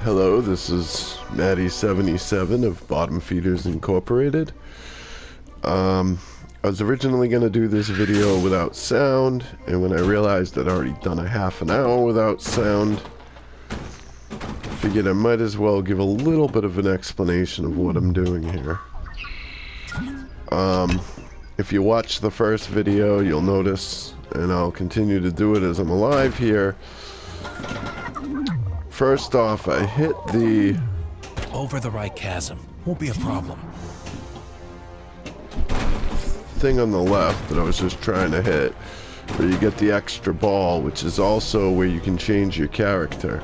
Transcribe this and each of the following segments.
Hello, this is Maddie77 of Bottom Feeders Incorporated. I was originally going to do this video without sound, and when I realized I'd already done a half an hour without sound, I figured I might as well give a little bit of an explanation of what I'm doing here. If you watch the first video, you'll notice, and I'll continue to do it as I'm alive here. First off, I hit the... Over the right chasm. Won't be a problem. thing on the left that I was just trying to hit, where you get the extra ball, which is also where you can change your character.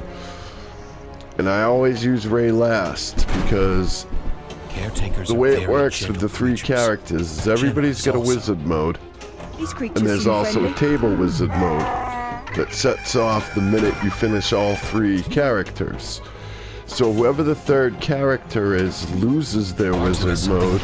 And I always use Ray last because the way it works with the three characters is everybody's got a wizard mode, and there's also a table wizard mode that sets off the minute you finish all three characters. So whoever the third character is loses their wizard mode.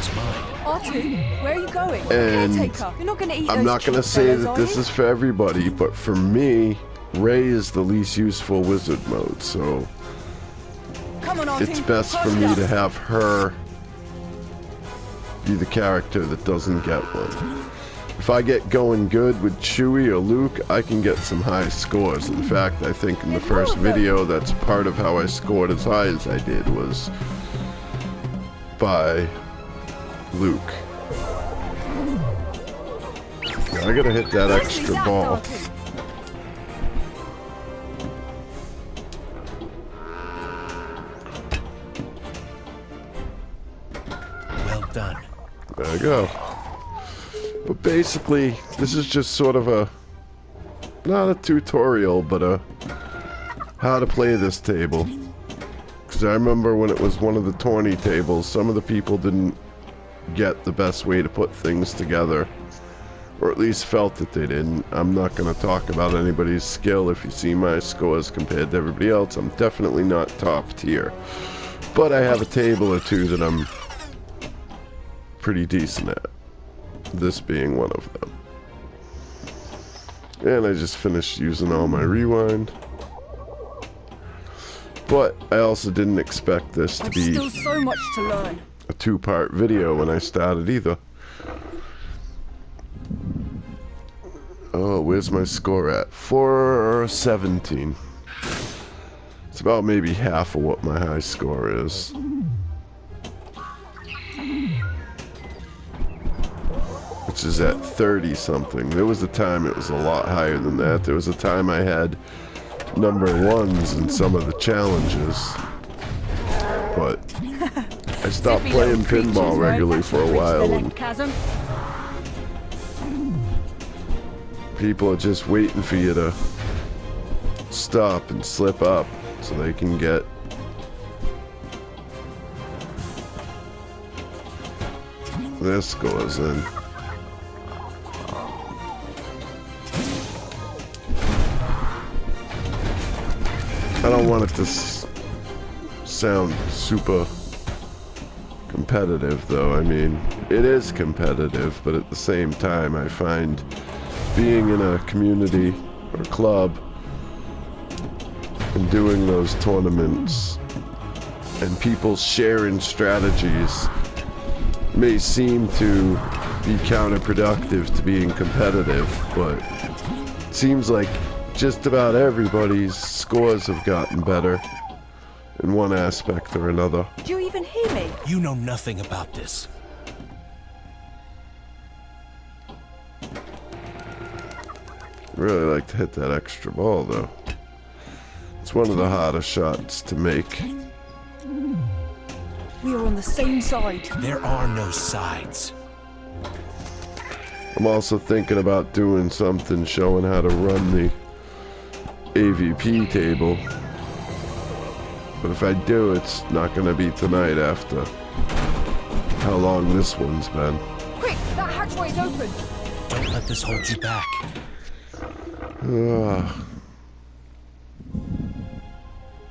Ach-To, where are you going? And You're not gonna eat I'm not going to say that this is for everybody, but for me, Ray is the least useful wizard mode, so it's best for me to have her be the character that doesn't get one. If I get going good with Chewie or Luke, I can get some high scores. In fact, I think in the first video, that's part of how I scored as high as I did, was by Luke. Now I gotta hit that extra ball. Well done. There I go. But basically, this is just sort of a, not a tutorial, but a how to play this table. Because I remember when it was one of the tourney tables, some of the people didn't get the best way to put things together, or at least felt that they didn't. I'm not going to talk about anybody's skill. If you see my scores compared to everybody else, I'm definitely not top tier, but I have a table or two that I'm pretty decent at, this being one of them. And I just finished using all my rewind. But I also didn't expect this to be still so much to learn. A two-part video when I started either. Oh, where's my score at? 417. It's about maybe half of what my high score is. Which is at 30 something. There was a time it was a lot higher than that. There was a time I had number ones in some of the challenges. But I stopped playing pinball regularly for a while, and people are just waiting for you to stop and slip up so they can get their scores in. I don't want it to sound super competitive, though. I mean, it is competitive, but at the same time, I find being in a community or club and doing those tournaments and people sharing strategies may seem to be counterproductive to being competitive, but it seems like just about everybody's scores have gotten better in one aspect or another. Do you even hear me? You know nothing about this. Really like to hit that extra ball, though. It's one of the hardest shots to make. We are on the same side. There are no sides. I'm also thinking about doing something showing how to run the AVP table. But if I do, it's not going to be tonight after how long this one's been. Quick, that hatchway's open. Don't let this hold you back.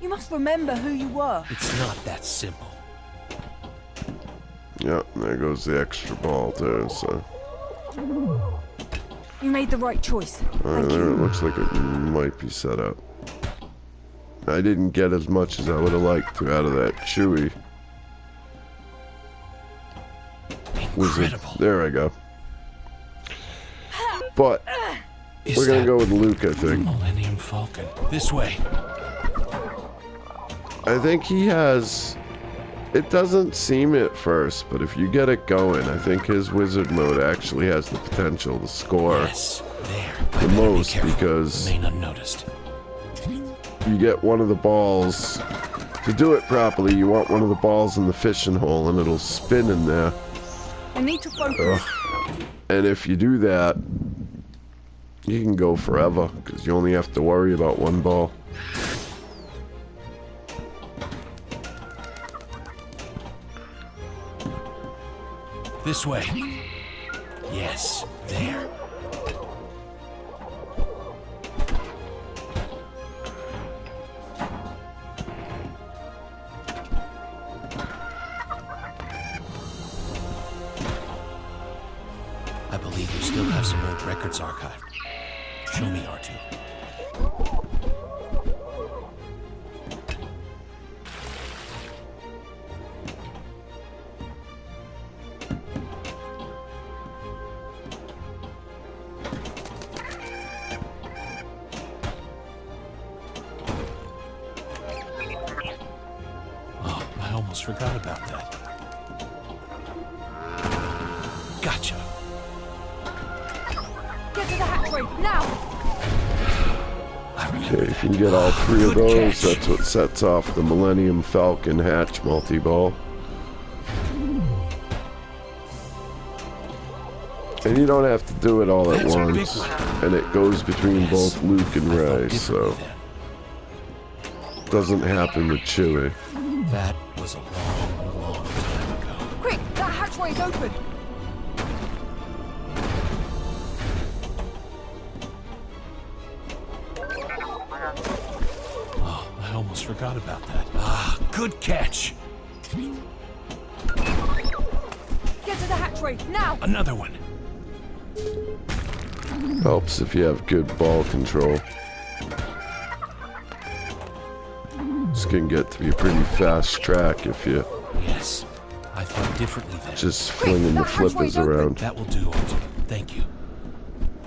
You must remember who you were. It's not that simple. Yep, there goes the extra ball too, so. You made the right choice. There, it looks like it might be set up. I didn't get as much as I would have liked to out of that Chewy wizard. Incredible. There I go. But we're gonna go with Luke, I think. Millennium Falcon. This way. I think he has... It doesn't seem at first, but if you get it going, I think his wizard mode actually has the potential to score Yes, there. the most, because Remain unnoticed. you get one of the balls. To do it properly, you want one of the balls in the fishing hole, and it'll spin in there. I need to focus. And if you do that, you can go forever, because you only have to worry about one ball. This way. Yes, there. I believe you still have some old records archived. Show me, R2. Oh, I almost forgot about that. Gotcha. Get to the hatchway, now! I remember Okay, if you that. can get all three of Good those, catch. that's what sets off the Millennium Falcon hatch multi-ball. And you don't have to do it all at That's a big once. one. And it goes between Yes. both Luke and I thought Ray, so differently it doesn't happen with Chewie. then. That was a long, long time ago. Quick, that hatchway is open! Oh, I almost forgot about that. Ah, good catch. Get to the hatchway, now! Another one. Helps if you have good ball control. This can get to be a pretty fast track if you Yes, I thought differently then. just flinging the that hatchway's flippers open. around. That will do, Archie. Thank you.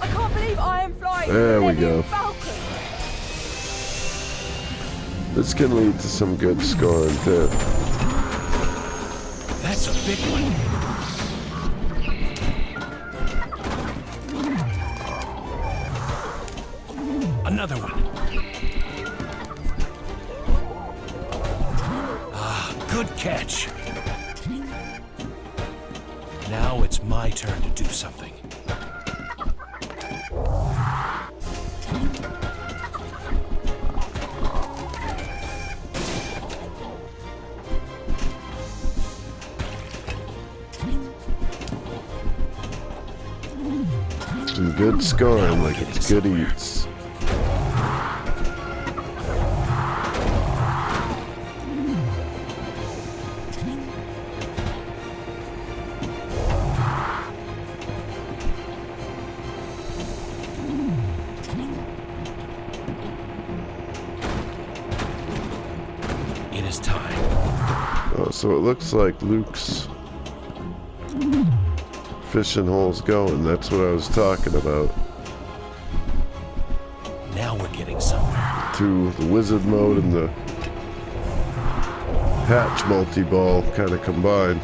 I can't believe I am flying There we Millennium go. Falcon! This can lead to some good scoring too. That's a big one. Another one. Ah, good catch. Now it's my turn to do something. Some good scoring, like it's good eats. It is time. Oh, so it looks like Luke's fishing hole's going. That's what I was talking about. Now we're getting somewhere. To the wizard mode and the hatch multi-ball kind of combined.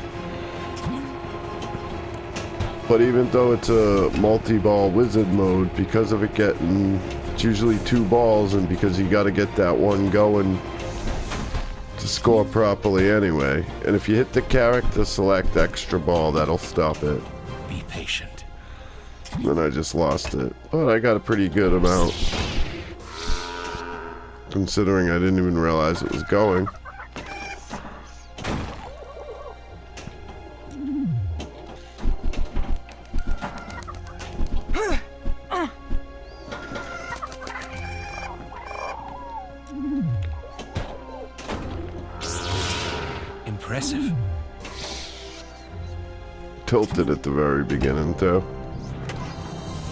But even though it's a multi-ball wizard mode, because of it getting, it's usually 2 balls, and because you got to get that one going to score properly anyway. And if you hit the character select extra ball, that'll stop it. Be patient. Then I just lost it. But I got a pretty good amount. Considering I didn't even realize it was going. Impressive. Tilted at the very beginning too.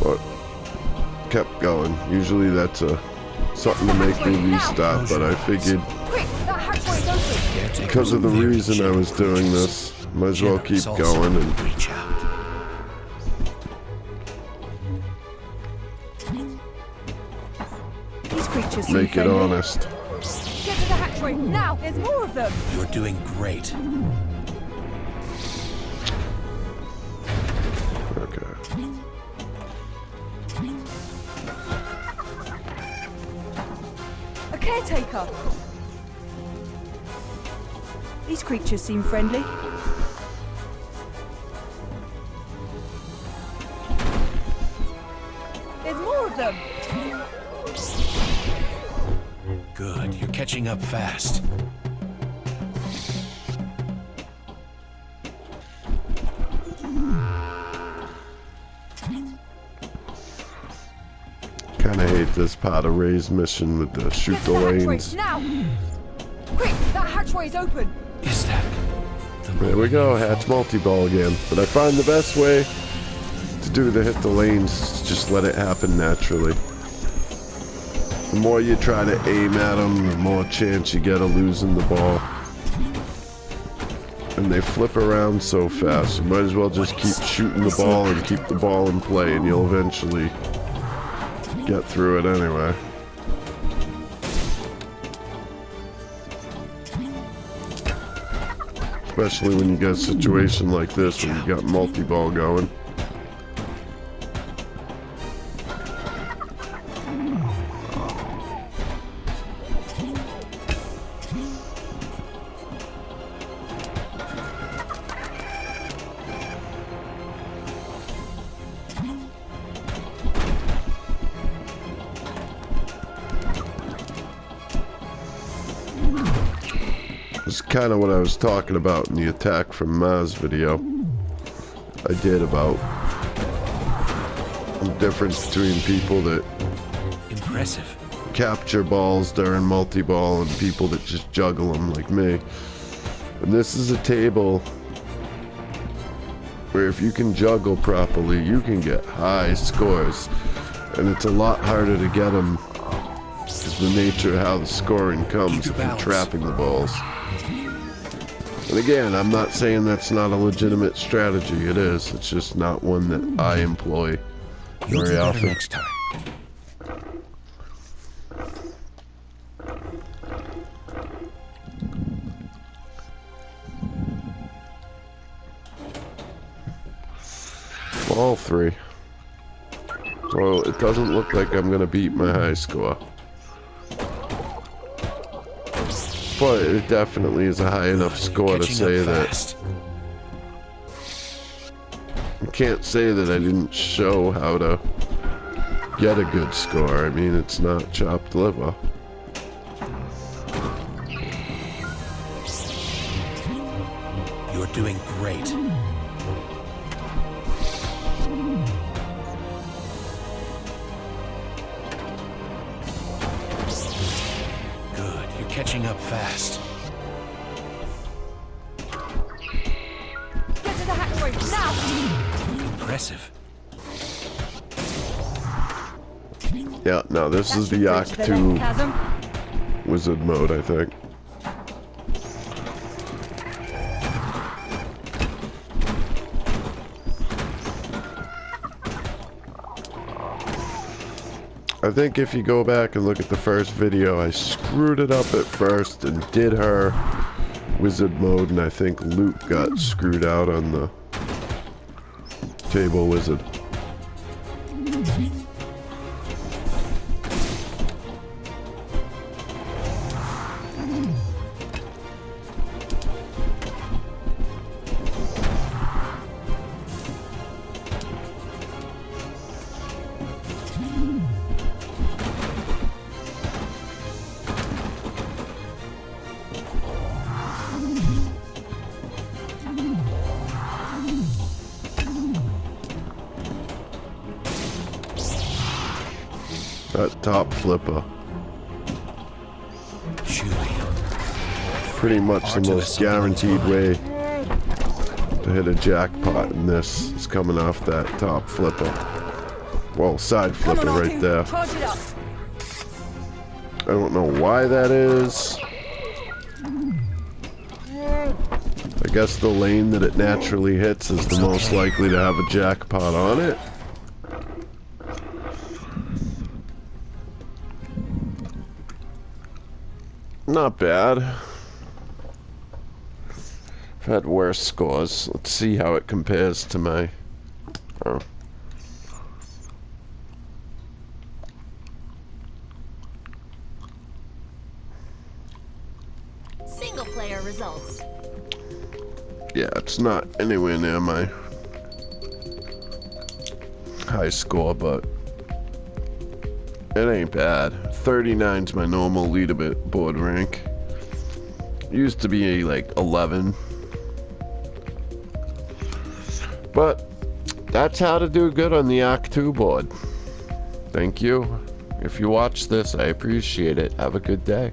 But kept going. Usually that's a something to make me restart, but I figured Quick, that hatchway is open. Caretaker because of the very reason I was doing this, might as well keep generous also. going and Reach out. These creatures seem make it friendly. honest. Get to the hatchway, now! There's more of them! You're doing great. Okay. A caretaker! These creatures seem friendly. There's more of them! Good. You're catching up fast. Kinda hate this part of Ray's mission with the shoot Get the to the hatchway, lanes. now! Quick, that hatchway is open! Is that the There we moment go, you hatch fall? multi-ball again. But I find the best way to do the hit the lanes is just let it happen naturally. The more you try to aim at them, the more chance you get of losing the ball. And they flip around so fast, you might as well just keep shooting the ball and keep the ball in play, and you'll eventually get through it anyway. Especially when you get a situation like this where you got multi-ball going. This is kind of what I was talking about in the Attack from Mars video I did about the difference between people that Impressive. capture balls during multi-ball and people that just juggle them like me. And this is a table where if you can juggle properly, you can get high scores. And it's a lot harder to get them because the nature of how the scoring comes Keep your if you're balance. trapping the balls. And again, I'm not saying that's not a legitimate strategy. It is. It's just not one that I employ You'll do very better often. next time. All three. Well, it doesn't look like I'm gonna beat my high score. But it definitely is a high enough score to Catching say up that fast. I can't say that I didn't show how to get a good score. I mean, it's not chopped liver. You're doing great. Good. You're catching up fast. Get to the hatchway, now! Impressive. Yeah, no, this is the That should bridge the Ach-To left chasm. wizard mode, I think. I think if you go back and look at the first video, I screwed it up at first and did her wizard mode, and I think Luke got screwed out on the table wizard. That top flipper, Chewy. pretty much the Ach-To most is something guaranteed way to hit a jackpot in this is coming off that top flipper. Well, side Come flipper on, right Ach-To, there. charge it up! I don't know why that is. I guess the lane that it naturally hits is the most likely to have a jackpot on it. Not bad. I've had worse scores. Let's see how it compares to my... Oh. Single player results. Yeah, it's not anywhere near my high score, but it ain't bad. 39's my normal leaderboard rank. Used to be like 11. But that's how to do good on the Ach-To board. Thank you. If you watch this, I appreciate it. Have a good day.